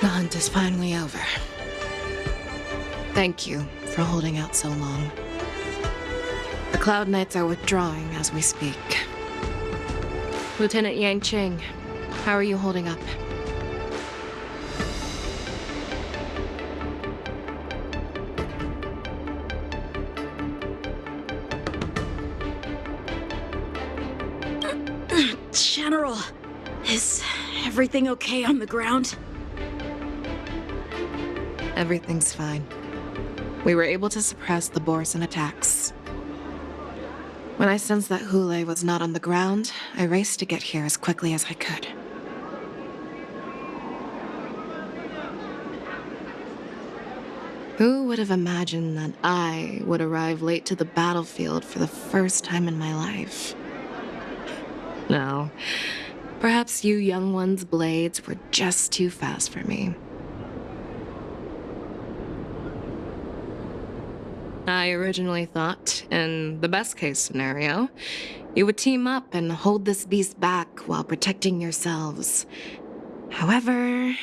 The hunt is finally over. Thank you for holding out so long. The Cloud Knights are withdrawing as we speak. Lieutenant Yang Qing, how are you holding up? General, is everything okay on the ground? Everything's fine. We were able to suppress the Borson attacks. When I sensed that Hule was not on the ground, I raced to get here as quickly as I could. Who would have imagined that I would arrive late to the battlefield for the first time in my life? No, perhaps you young ones' blades were just too fast for me. I originally thought, in the best-case scenario, you would team up and hold this beast back while protecting yourselves. However,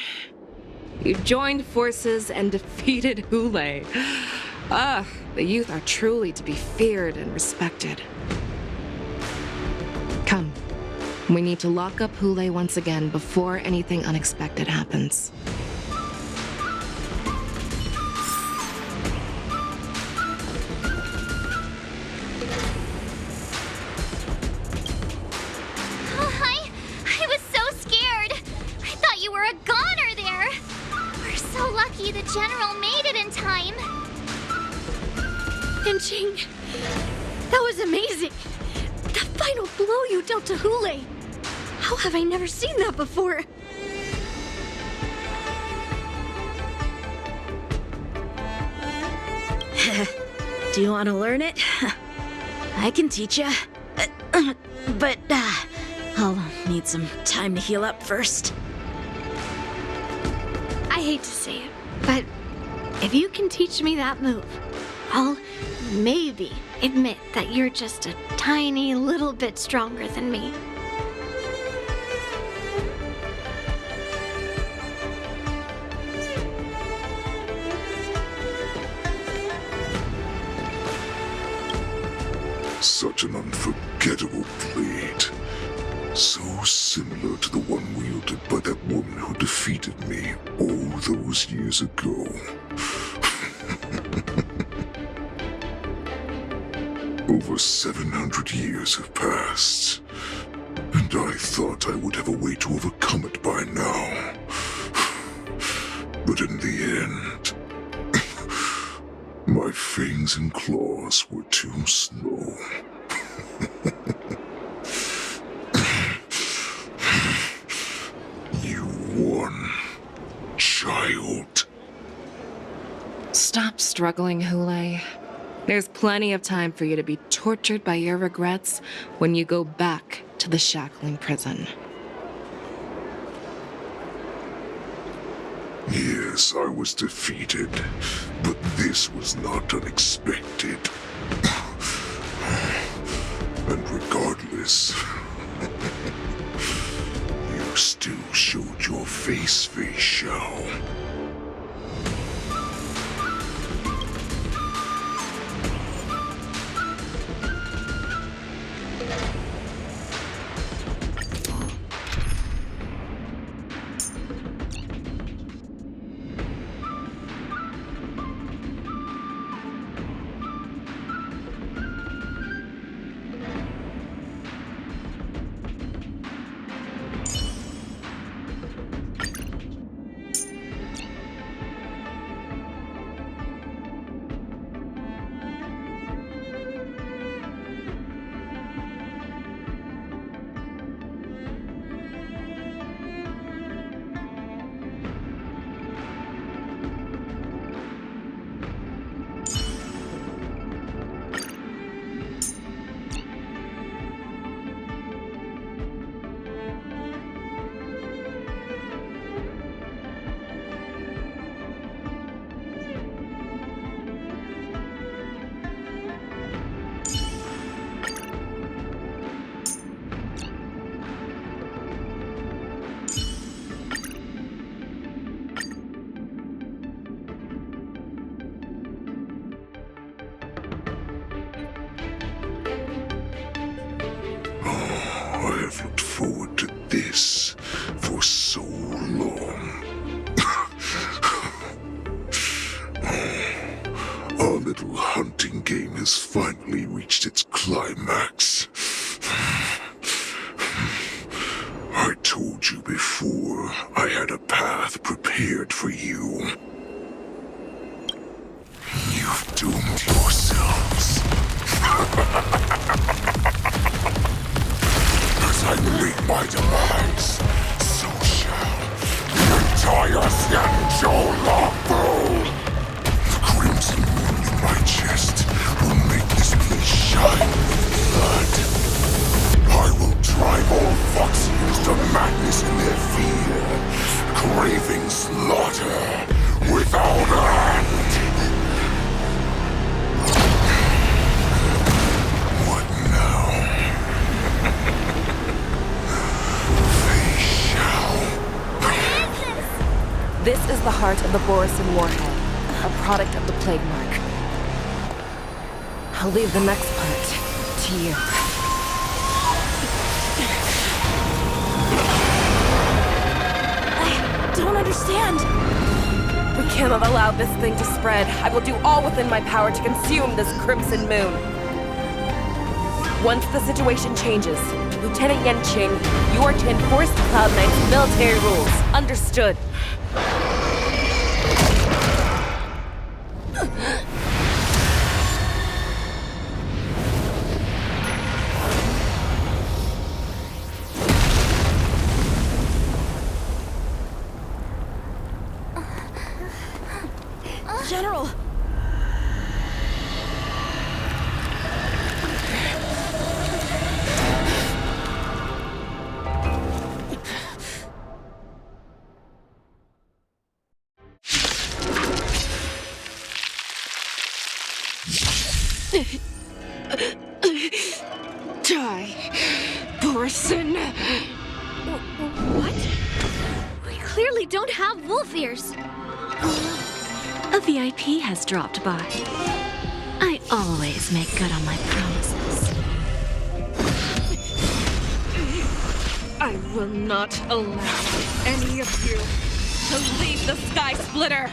you joined forces and defeated Hule. The youth are truly to be feared and respected. Come, we need to lock up Hule once again before anything unexpected happens. The general made it in time. Qing, that was amazing. The final blow you dealt to Hule. How have I never seen that before? Do you want to learn it? I can teach you. But I'll need some time to heal up first. I hate to say it, but if you can teach me that move, I'll maybe admit that you're just a tiny little bit stronger than me. Such an unforgettable blade. So similar to the one wielded by that woman who defeated me all those years ago. Over 700 years have passed, and I thought I would have a way to overcome it by now. But in the end, my fangs and claws were too slow. You won, child. Stop struggling, Hule. There's plenty of time for you to be tortured by your regrets when you go back to the shackling prison. Yes, I was defeated, but this was not unexpected. And regardless, you still showed your face, Fei Xiao. I've looked forward to this for so long. Our little hunting game has finally reached its climax. I told you before, I had a path prepared for you. You've doomed yourselves. As I meet my demise, so shall the entire Xianzhou Luofu. The crimson moon in my chest will make this place shine with blood. I will drive all Foxians to madness in their fear, craving slaughter without end. What now? They shall. This is the heart of the Borisin warhead, a product of the Plague Mark. I'll leave the next part to you. I don't understand. We cannot allow this thing to spread. I will do all within my power to consume this crimson moon. Once the situation changes, Lieutenant Yanqing, you are to enforce the Cloud Knight's military rules. Understood. General! Die, Borisin. What? We clearly don't have wolf ears. A VIP has dropped by. I always make good on my promises. I will not allow any of you to leave the Skysplitter.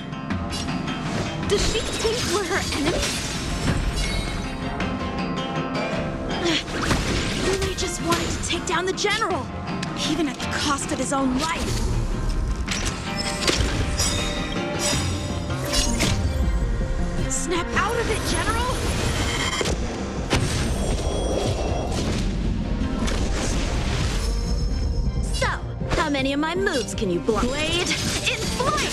Does she think we're her enemies? They just wanted to take down the general, even at the cost of his own life. Snap out of it, General! So, how many of my moves can you block? Blade in flight!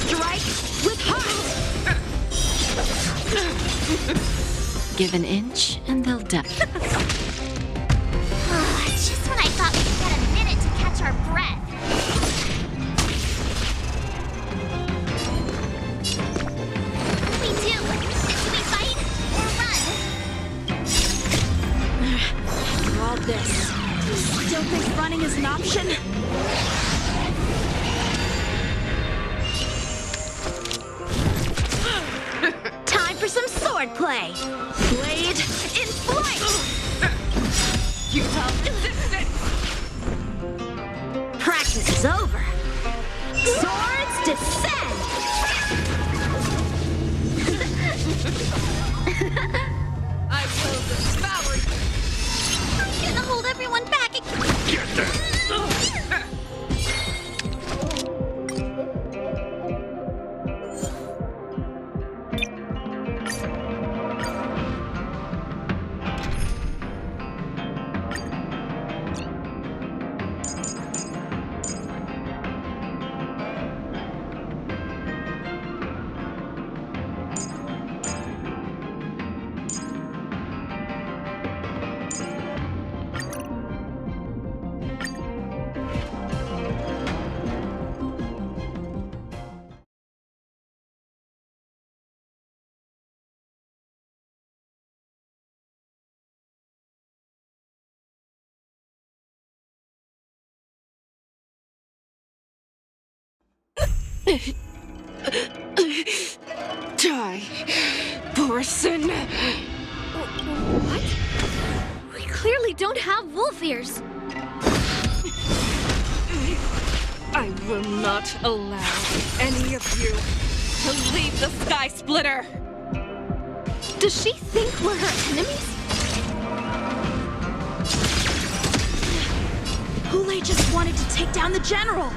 Strike with heart! Give an inch and they'll die. Just when I thought we had a minute to catch our breath. What do we do? Do we fight or run? After all this, you still think running is an option? Time for some swordplay! Blade in flight! Futile resistance. Practice is over. Swords descend! I will devour you. I'm gonna hold everyone back. Get them! Die, person. What? We clearly don't have wolf ears. I will not allow any of you to leave the Skysplitter. Does she think we're her enemies? Hule just wanted to take down the general,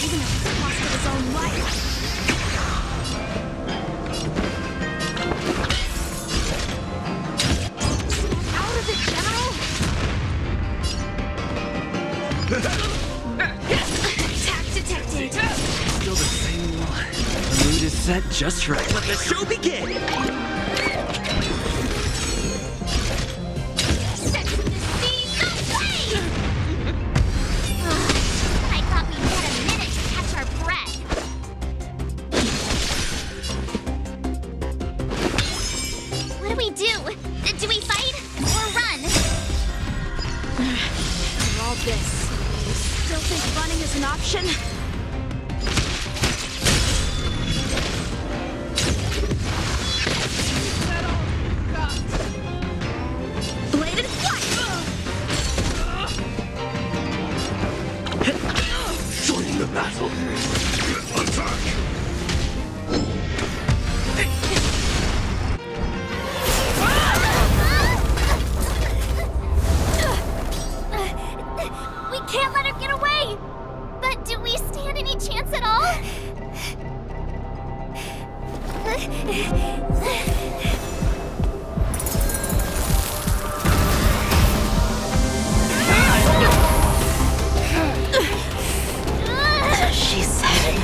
even at the cost of his own life. Out of it, General! Attack detected. Still the same one. The mood is set just right. Let the show begin! Sex in the sea, no way! I thought we had a minute to catch our breath. What do we do? Do we fight or run? For all this, you still think running is an option? Bladed flight! Join the battle. Attack! We can't let her get away! But do we stand any chance at all? She said,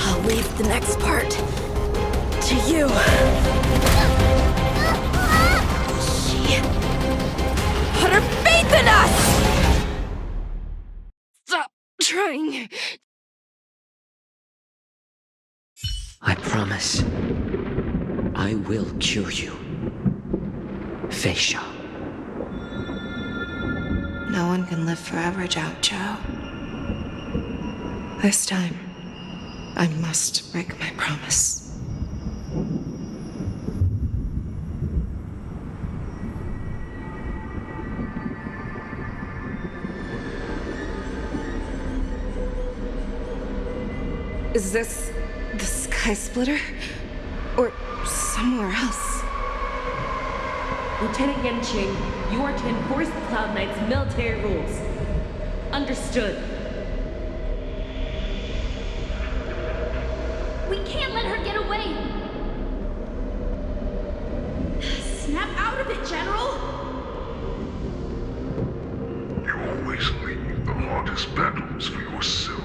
I'll leave the next part to you. She Put her faith in us! Stop trying. I promise. I will cure you. Fei Xiao. No one can live forever, Xianzhou. This time, I must break my promise. Is this the Skysplitter? Or somewhere else? Lieutenant Yanqing, you are to enforce the Cloud Knight's military rules. Understood. We can't let her get away! snap out of it, General! You always leave the hardest battles for yourself.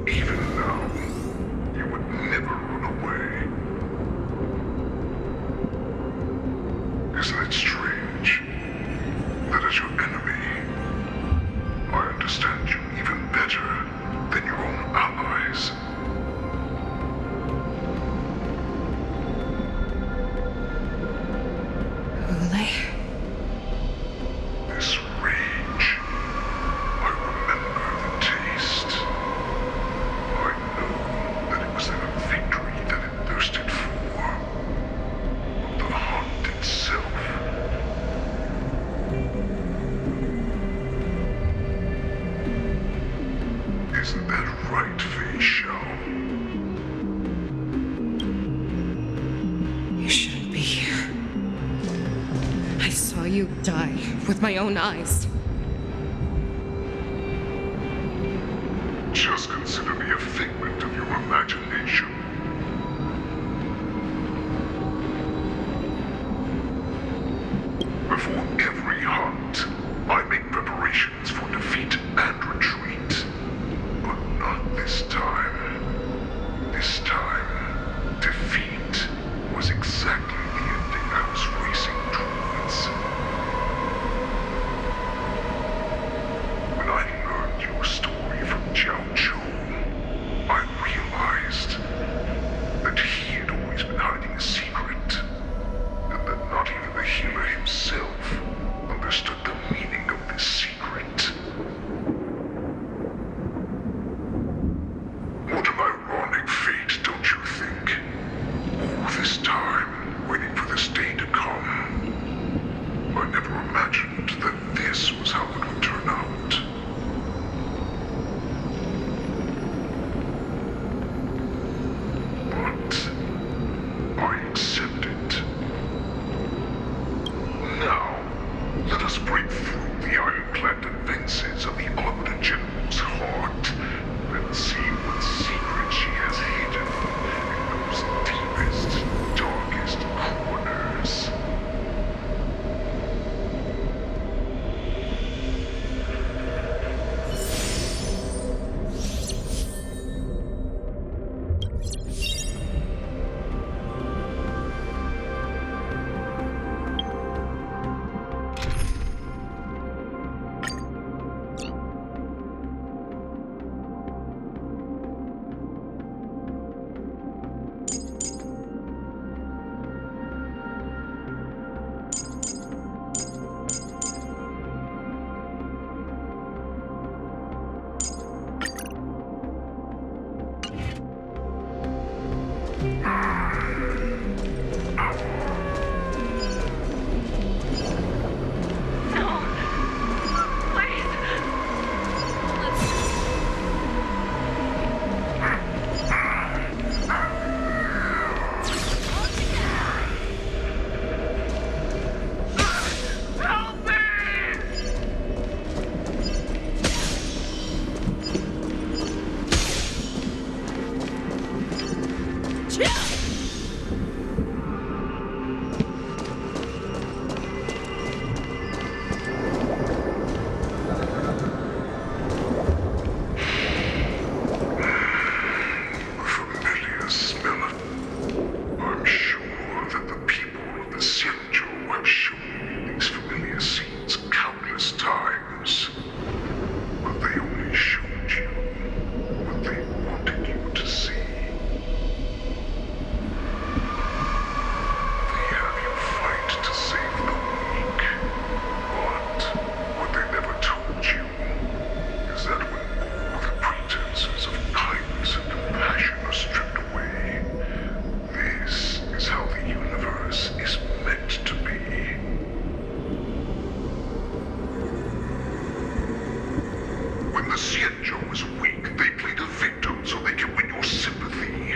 Even now, you would never run away. Is that strange? That is your enemy. I understand you even better than your own allies. This rage, I remember the taste. I know that it was that victory that it thirsted for. The hunt itself. Isn't that right, Fei Xiao? You shouldn't be here. I saw you die with my own eyes. Just consider me a figment of your imagination. Before every hunt, I make preparations for defeat and retreat. But not this time. This time, defeat was exactly the ending I was racing towards. When I learned your story from Xianzhou, I realized the Xianzhou is weak, they play the victim so they can win your sympathy.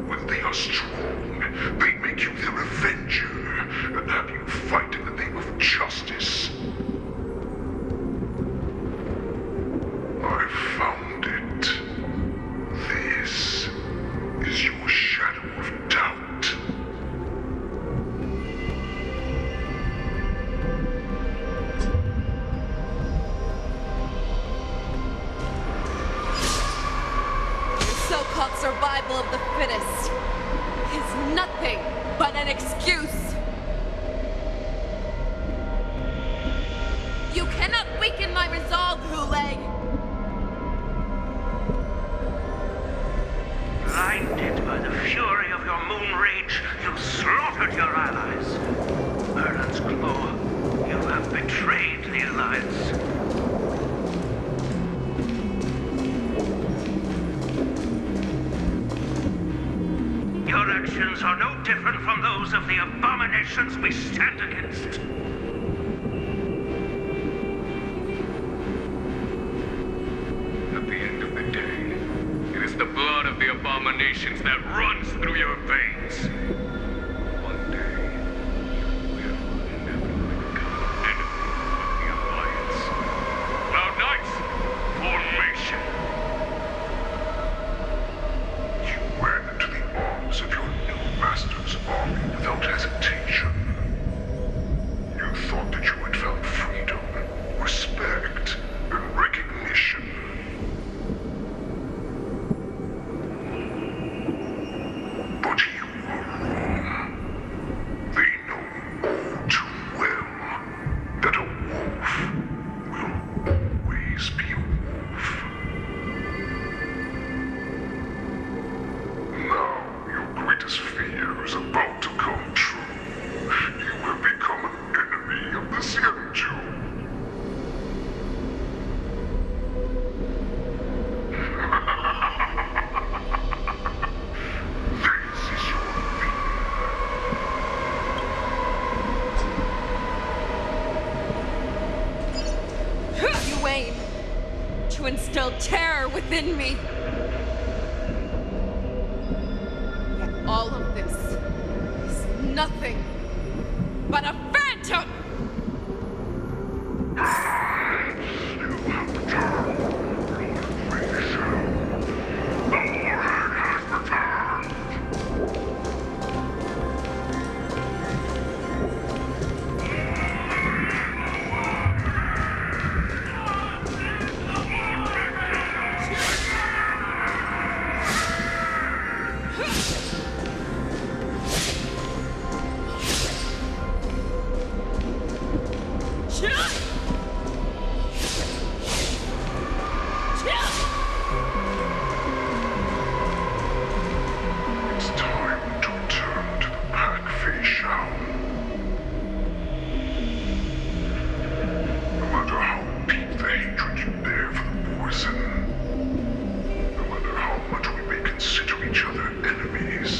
When they are strong, they make you their avenger and have you fight in the name of justice. I found it. This is your shadow of doubt. So-called survival of the fittest is nothing but an excuse. You cannot weaken my resolve, Hule. Blinded by the fury of your moon rage, you slaughtered your allies. Merlin's Claw, you have betrayed the Alliance. Your actions are no different from those of the abominations we stand against. At the end of the day, it is the blood of the abominations that runs through your veins. One day, you will inevitably become an enemy of the Alliance. Cloud Knights, formation! You ran into the arms of your new master's army without hesitation. You thought that you had found freedom, respect, and recognition. But you were wrong. They know all too well that a wolf will always be a wolf. Now your greatest fear is about to come true. You have become an enemy of the Xianzhou. This is your You aim to instill terror within me. Yet all of this is nothing but a phantom! You have turned, Lord Facial. The Lord has returned. It's time to return to the pack, Facial. No matter how deep the hatred you bear for the poison, no matter how much we may consider each other enemies,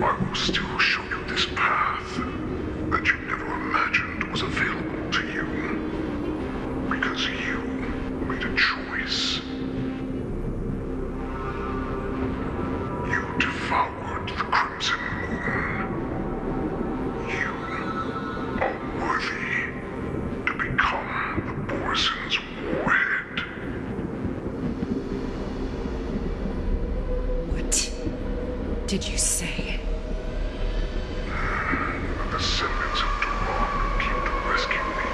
I will still show you this path that you never imagined was available to you. Because you made a choice. You devoured the Crimson Moon. You are worthy to become the Borison's warhead. What did you say? The descendants of Duran who came to rescue me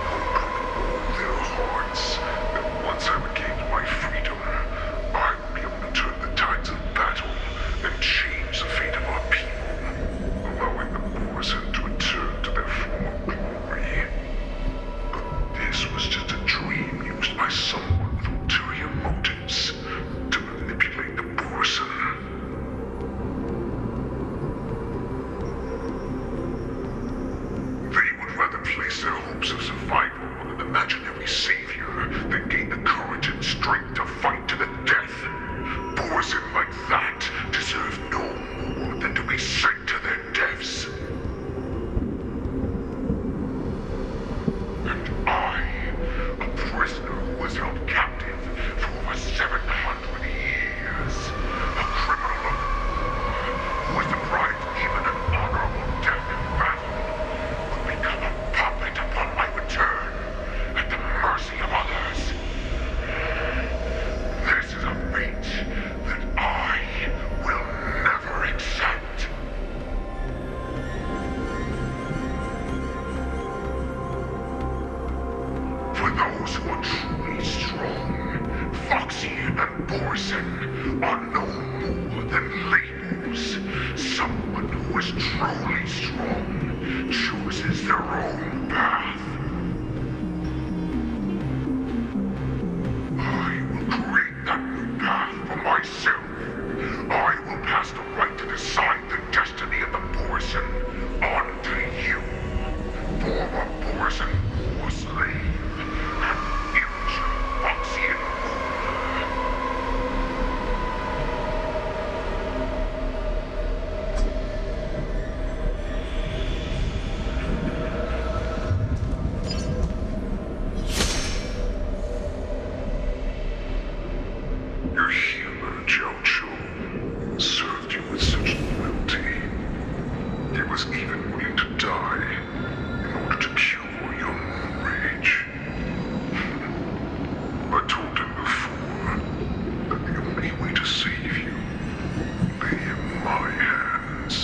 hoped with all their hearts that once I regained my freedom, I would be able to turn the tides of battle and change the fate of our people, allowing the Borison to return to their former glory. But this was just a dream used by someone with ulterior motives to manipulate the Borison. Your healer, Xianzhou, served you with such loyalty. He was even willing to die in order to cure your moon rage. I told him before that the only way to save you lay in my hands.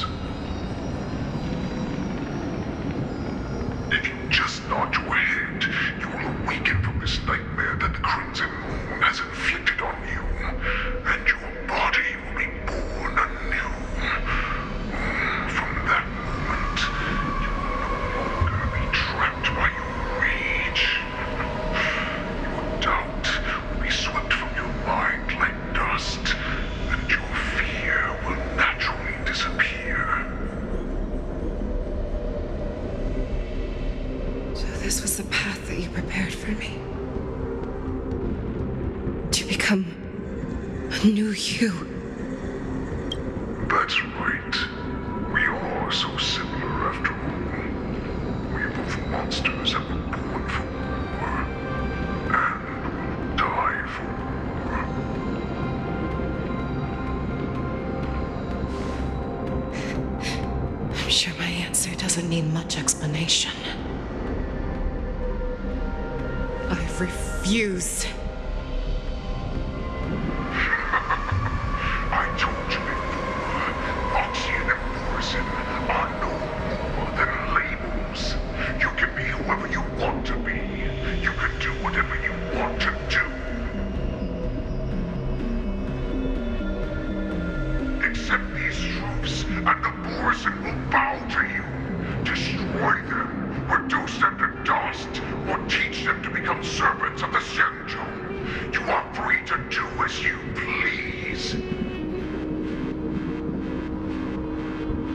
If you just nod your head, you will awaken from this nightmare that the Crimson Moon has inflicted on you, and your body will be born anew. From that moment, you will no longer be trapped by your rage. Your doubt will be swept from your mind like dust, and your fear will naturally disappear. So this was the path that you prepared for me. To become a new you. That's right. We are so similar after all. We are both monsters that were born for war, and will die for war. I'm sure my answer doesn't need much explanation. I refuse. I told you before, oxygen and poison are no more than labels. You can be whoever you want to be. You can do whatever you want to do. Accept these troops, and the poison will bow to you. Destroy them, reduce them to dust, or teach them to become servants of the Xianzhou. You are free to do as you please.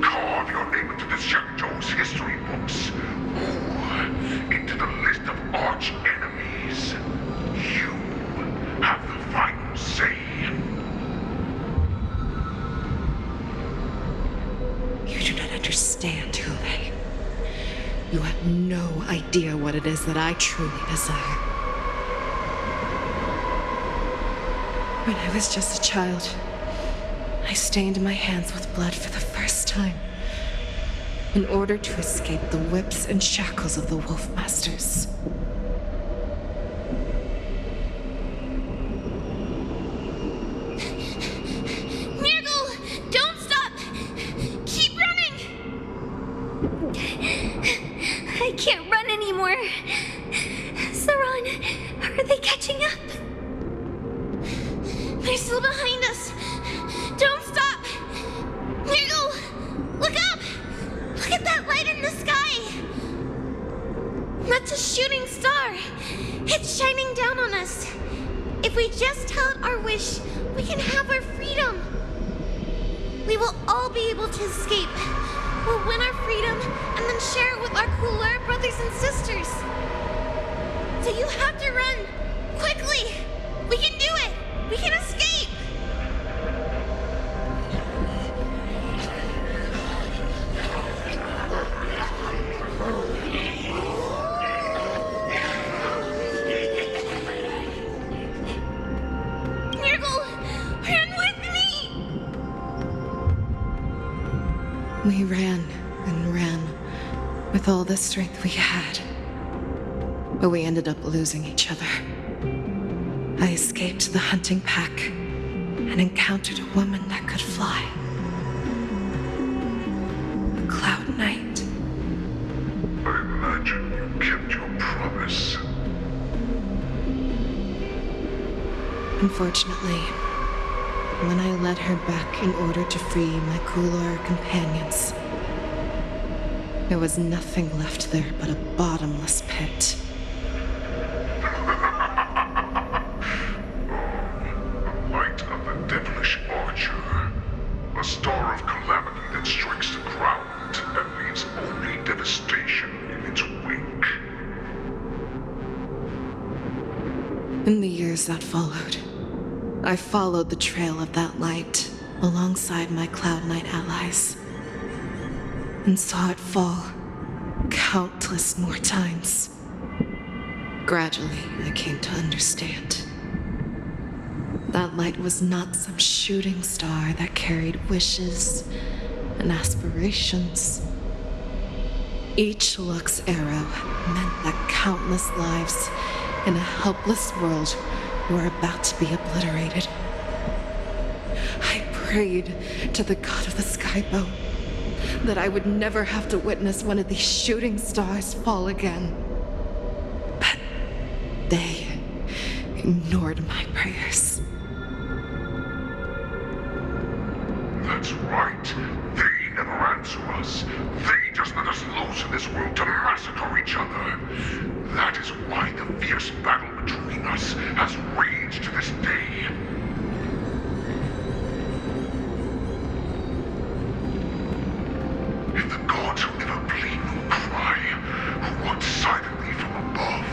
Carve your name into the Xianzhou's history books, or into the list of arch enemies. You have the final say. You do not understand, Hule. You have no idea what it is that I truly desire. When I was just a child, I stained my hands with blood for the first time in order to escape the whips and shackles of the Wolf Masters. Nirgal, don't stop! Keep running! I can't run anymore. Saran, are they catching up? They're still behind us. Don't stop! Nirgal, look up! Look at that light in the sky! That's a shooting star. It's shining down on us. If we just tell it our wish, we can have our freedom. We will all be able to escape. We'll win our freedom and then share it with our cooler brothers and sisters. So you have to run. Quickly! We can do it! We can escape! Nirgal, run with me! We ran and ran with all the strength we had. But we ended up losing each other. I escaped the hunting pack and encountered a woman that could fly. A Cloud Knight. I imagine you kept your promise. Unfortunately, when I led her back in order to free my Kulor companions, there was nothing left there but a bottomless pit. Light of the devilish archer. A star of calamity that strikes the ground and leaves only devastation in its wake. In the years that followed, I followed the trail of that light alongside my Cloud Knight allies and saw it fall countless more times. Gradually, I came to understand. That light was not some shooting star that carried wishes and aspirations. Each Lux arrow meant that countless lives in a helpless world were about to be obliterated. I prayed to the god of the skybow that I would never have to witness one of these shooting stars fall again. But they ignored my prayers. That's right. They never answer us. They just let us loose in this world to massacre each other. That is why the fierce battle between us has raged to this day. If the gods who never plead nor cry, who watch silently from above,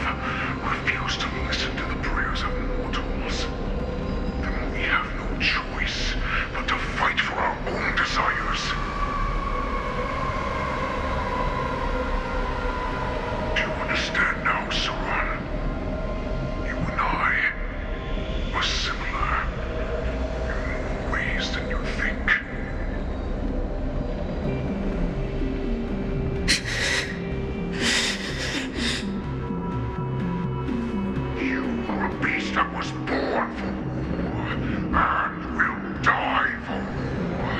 refuse to listen to the prayers of mortals, then we have no choice but to fight for our own desires. Do you understand now, Saran? You and I are similar in more ways than you think. You are a beast that was born for war and will die for war.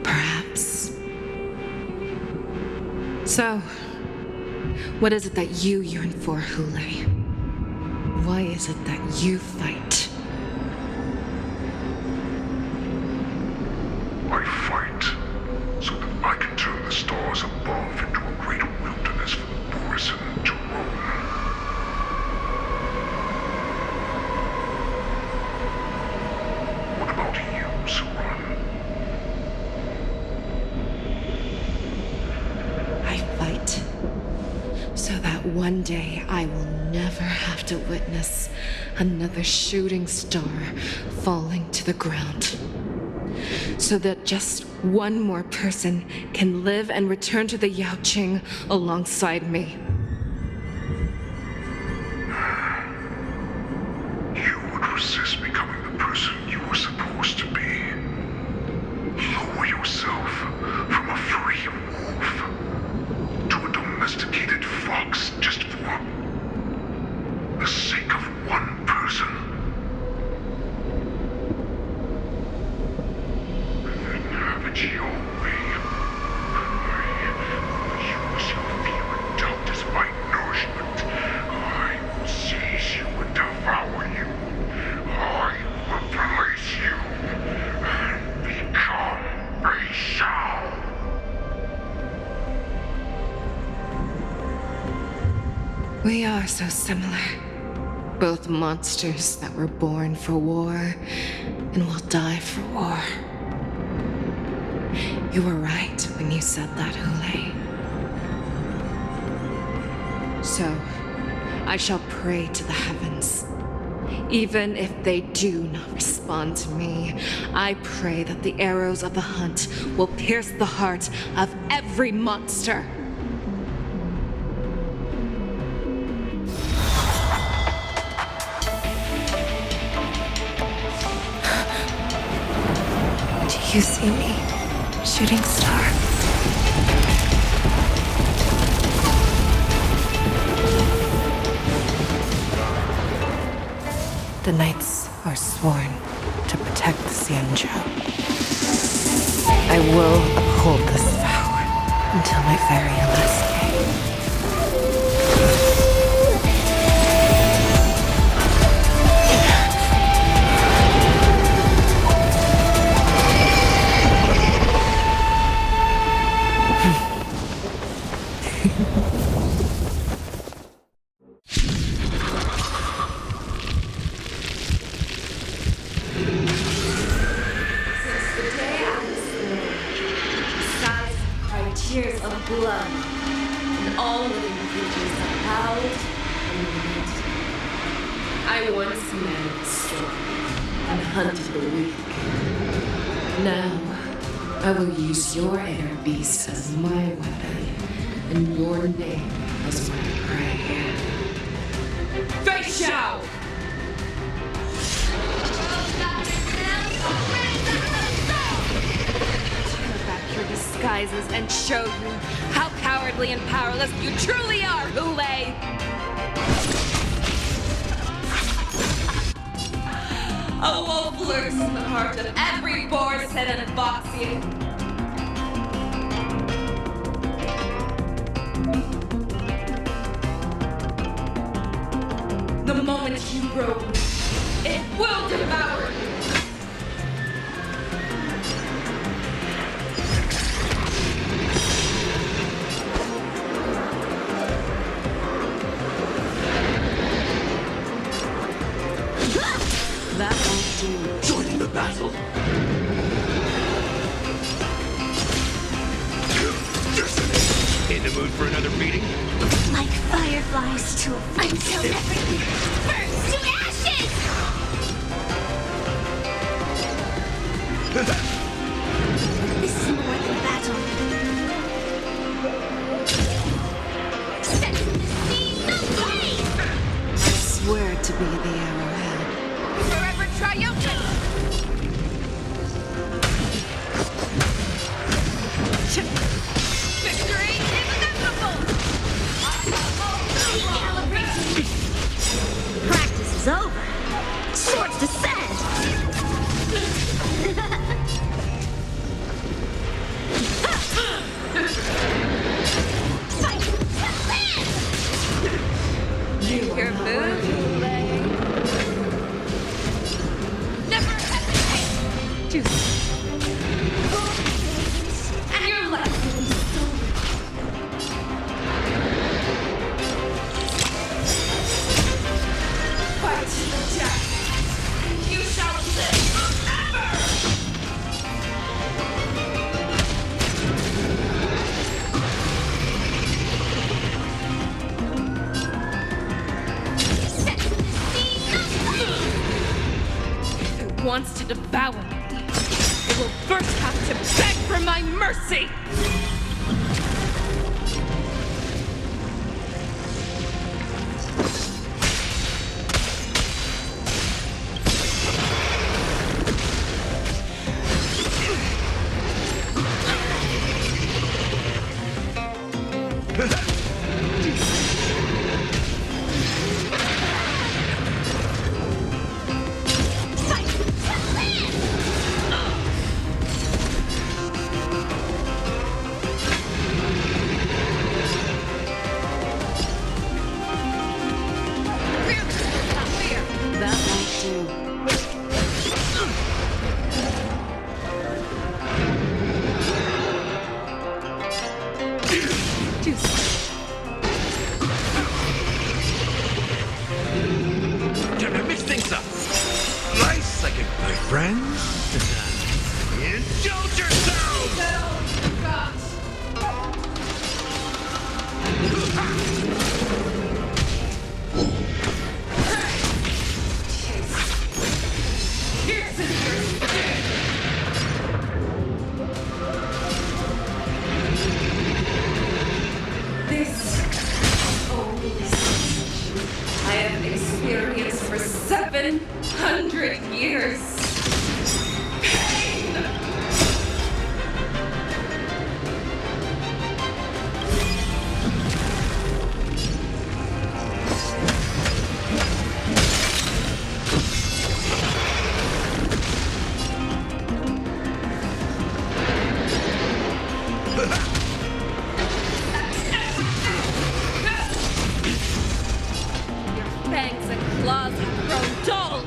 Perhaps. So, what is it that you yearn for, Hule? Why is it that you fight? I fight so that I can turn the stars above into a great wilderness for the Borison to roam. What about you, Saran? I fight so that one day I will never have to witness another shooting star falling to the ground. So that just one more person can live and return to the Yaoqing alongside me. You would resist becoming the person you were supposed to be. Lower yourself from a free wolf to a domesticated fox just for the sake of one person. And then have it your way. I will use your fear and doubt as my nourishment. I will seize you and devour you. I will replace you and become a Shao. We are so similar. Both monsters that were born for war and will die for war. You were right when you said that, Hule. So, I shall pray to the heavens. Even if they do not respond to me, I pray that the arrows of the hunt will pierce the heart of every monster. Do you see me, shooting star? The knights are sworn to protect the Xianzhou. I will uphold this vow until my very last day. Tears of blood, and all living creatures are proud and united. I once managed strong and hunted the weak. Now, I will use your inner beast as my weapon, and your name as my prey. sizes and show you how cowardly and powerless you truly are, Hule! A wolf lurks in the heart of every boar's head and foxy. The moment you grow, it will devour you. That won't do. Joining the battle. In the mood for another beating? Like fireflies to a flame. Until everything burns to ashes! This is more than battle. Set the seas ablaze! I swear to be the arrowhead. Forever triumphant! Victory is inevitable! Recalibration! Practice is over. Swords descend! Fight to land! Your move, Hule. Never hesitate! And your life will be stolen. Fight to the death, and you shall live forever! Set the seas ablaze! If it wants to devour me, it will first have to beg for my mercy! Fight to land! That won't do. Time to mix things up. Nice, I can my friends. Indulge yourselves! This only sensation I have experienced for 700 years. Pain! Your fangs and claws have grown dull!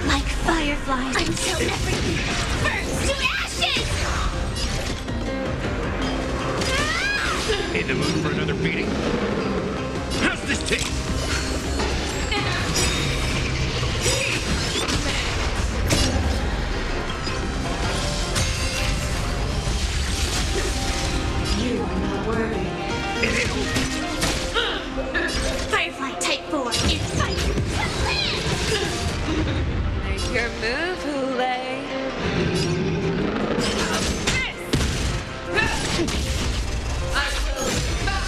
Like fireflies until everything burns to ashes! In the mood for another beating? How's this taste? You are not worthy. Firefly Type 4 is fight to land! Make your move, Hule. I will bow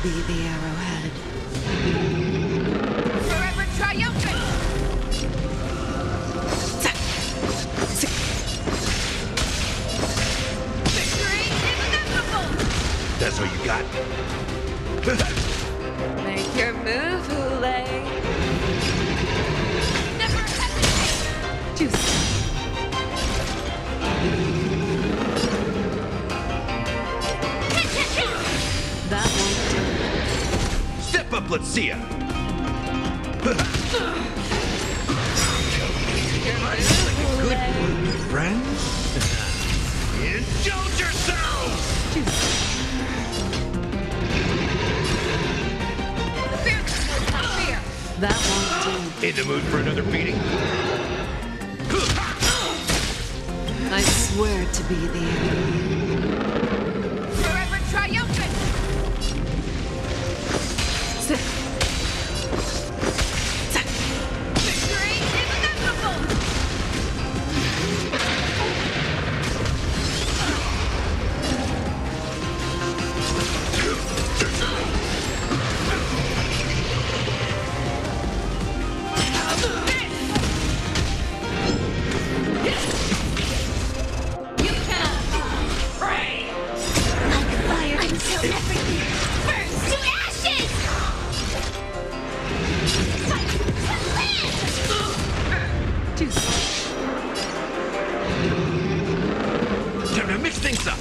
be the arrowhead. Forever triumphant! Victory is inevitable! That's all you got? Make your move, Hule. Never hesitate! Juice. That won't do. Step up, let's see ya! Good work, friends. Indulge yourselves! That won't do. In the mood for another beating? I swear to be the arrowhead. Forever triumphant! Victory is inevitable! You cannot pray! Like fire until everything burns to ashes! Fight to live! Juice. Time to mix things up!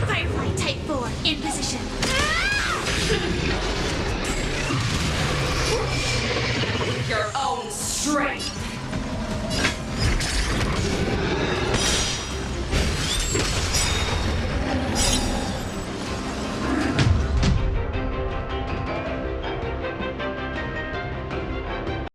Firefly Type 4 in position. Your own strength!